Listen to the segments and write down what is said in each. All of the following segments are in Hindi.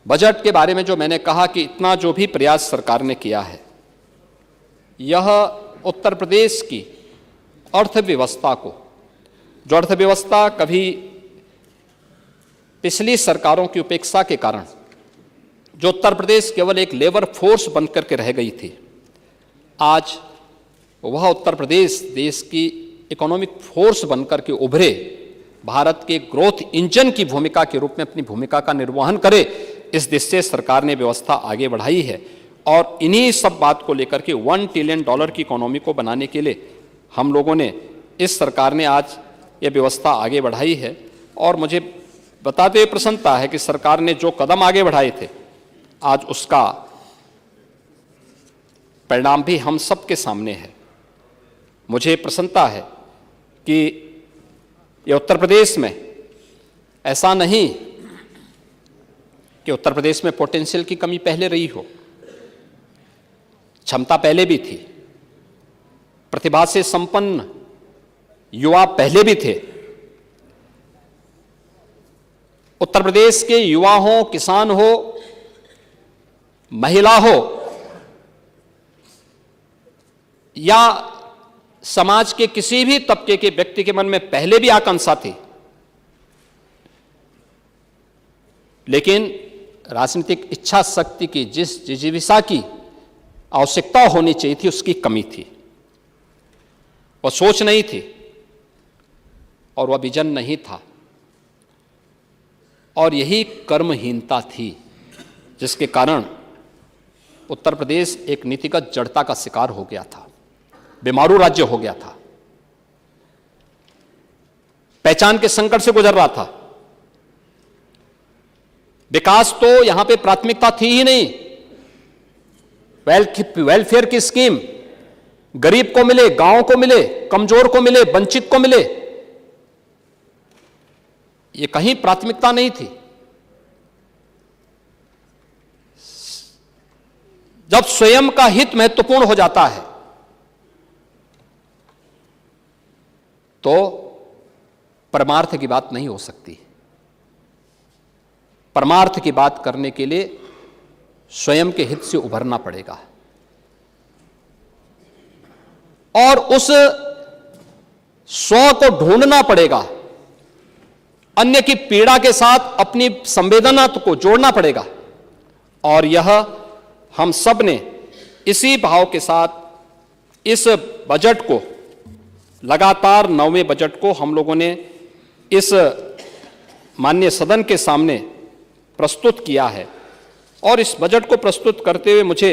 बजट के बारे में जो मैंने कहा कि इतना जो भी प्रयास सरकार ने किया है, यह उत्तर प्रदेश की अर्थव्यवस्था को, जो अर्थव्यवस्था कभी पिछली सरकारों की उपेक्षा के कारण जो उत्तर प्रदेश केवल एक लेबर फोर्स बनकर के रह गई थी, आज वह उत्तर प्रदेश देश की इकोनॉमिक फोर्स बनकर के उभरे, भारत के ग्रोथ इंजन की भूमिका के रूप में अपनी भूमिका का निर्वहन करे, इस दिशा से सरकार ने व्यवस्था आगे बढ़ाई है। और इन्हीं सब बात को लेकर के $1 ट्रिलियन की इकोनॉमी को बनाने के लिए हम लोगों ने, इस सरकार ने आज ये व्यवस्था आगे बढ़ाई है। और मुझे बताते हुए प्रसन्नता है कि सरकार ने जो कदम आगे बढ़ाए थे, आज उसका परिणाम भी हम सबके सामने है। मुझे प्रसन्नता है कि ये उत्तर प्रदेश में ऐसा नहीं कि उत्तर प्रदेश में पोटेंशियल की कमी पहले रही हो, क्षमता पहले भी थी, प्रतिभा से संपन्न युवा पहले भी थे। उत्तर प्रदेश के युवा हो, किसान हो, महिला हो या समाज के किसी भी तबके के व्यक्ति के मन में पहले भी आकांक्षा थी, लेकिन राजनीतिक इच्छा शक्ति की जिस जिजीविषा की आवश्यकता होनी चाहिए थी, उसकी कमी थी, वह सोच नहीं थी और वह विजन नहीं था, और यही कर्महीनता थी जिसके कारण उत्तर प्रदेश एक नीतिगत जड़ता का शिकार हो गया था, बीमारू राज्य हो गया था, पहचान के संकट से गुजर रहा था। विकास तो यहां पे प्राथमिकता थी ही नहीं। वेलफेयर की स्कीम गरीब को मिले, गांव को मिले, कमजोर को मिले, वंचित को मिले, ये कहीं प्राथमिकता नहीं थी। जब स्वयं का हित महत्वपूर्ण हो जाता है तो परमार्थ की बात नहीं हो सकती। परमार्थ की बात करने के लिए स्वयं के हित से उभरना पड़ेगा और उस स्व को ढूंढना पड़ेगा, अन्य की पीड़ा के साथ अपनी संवेदना को जोड़ना पड़ेगा। और यह हम सब ने इसी भाव के साथ इस बजट को, लगातार 9वें बजट को हम लोगों ने इस माननीय सदन के सामने प्रस्तुत किया है। और इस बजट को प्रस्तुत करते हुए मुझे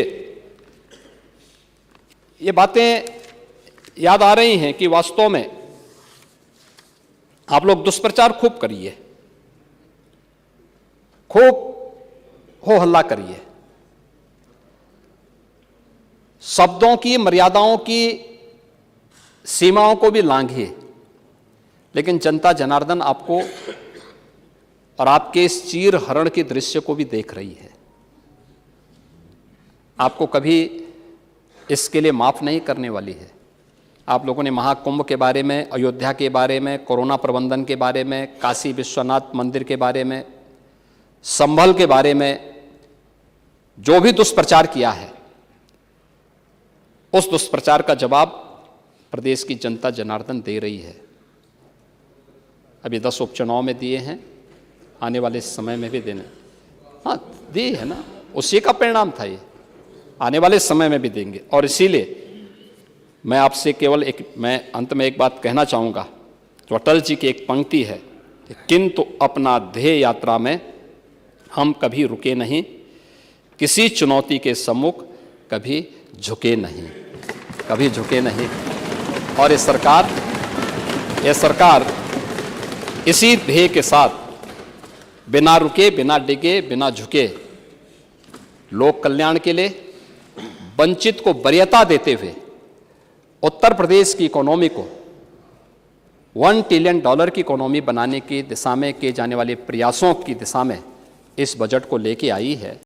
ये बातें याद आ रही हैं कि वास्तव में आप लोग दुष्प्रचार खूब करिए, खूब हो हल्ला करिए, शब्दों की मर्यादाओं की सीमाओं को भी लांघिए, लेकिन जनता जनार्दन आपको और आपके इस चीर हरण के दृश्य को भी देख रही है। आपको कभी इसके लिए माफ नहीं करने वाली है। आप लोगों ने महाकुंभ के बारे में, अयोध्या के बारे में, कोरोना प्रबंधन के बारे में, काशी विश्वनाथ मंदिर के बारे में, संभल के बारे में जो भी दुष्प्रचार किया है, उस दुष्प्रचार का जवाब प्रदेश की जनता जनार्दन दे रही है। अभी 10 उपचुनाव में दिए हैं, आने वाले समय में भी देने, हाँ दी है ना, उसी का परिणाम था ये, आने वाले समय में भी देंगे। और इसीलिए मैं आपसे केवल मैं अंत में एक बात कहना चाहूँगा, जो अटल जी की एक पंक्ति है, किंतु अपना ध्येय यात्रा में हम कभी रुके नहीं, किसी चुनौती के सम्मुख कभी झुके नहीं, कभी झुके नहीं। और ये सरकार इसी ध्येय के साथ बिना रुके, बिना डिगे, बिना झुके, लोक कल्याण के लिए, वंचित को वरीयता देते हुए उत्तर प्रदेश की इकोनॉमी को $1 ट्रिलियन की इकोनॉमी बनाने की दिशा में किए जाने वाले प्रयासों की दिशा में इस बजट को लेके आई है।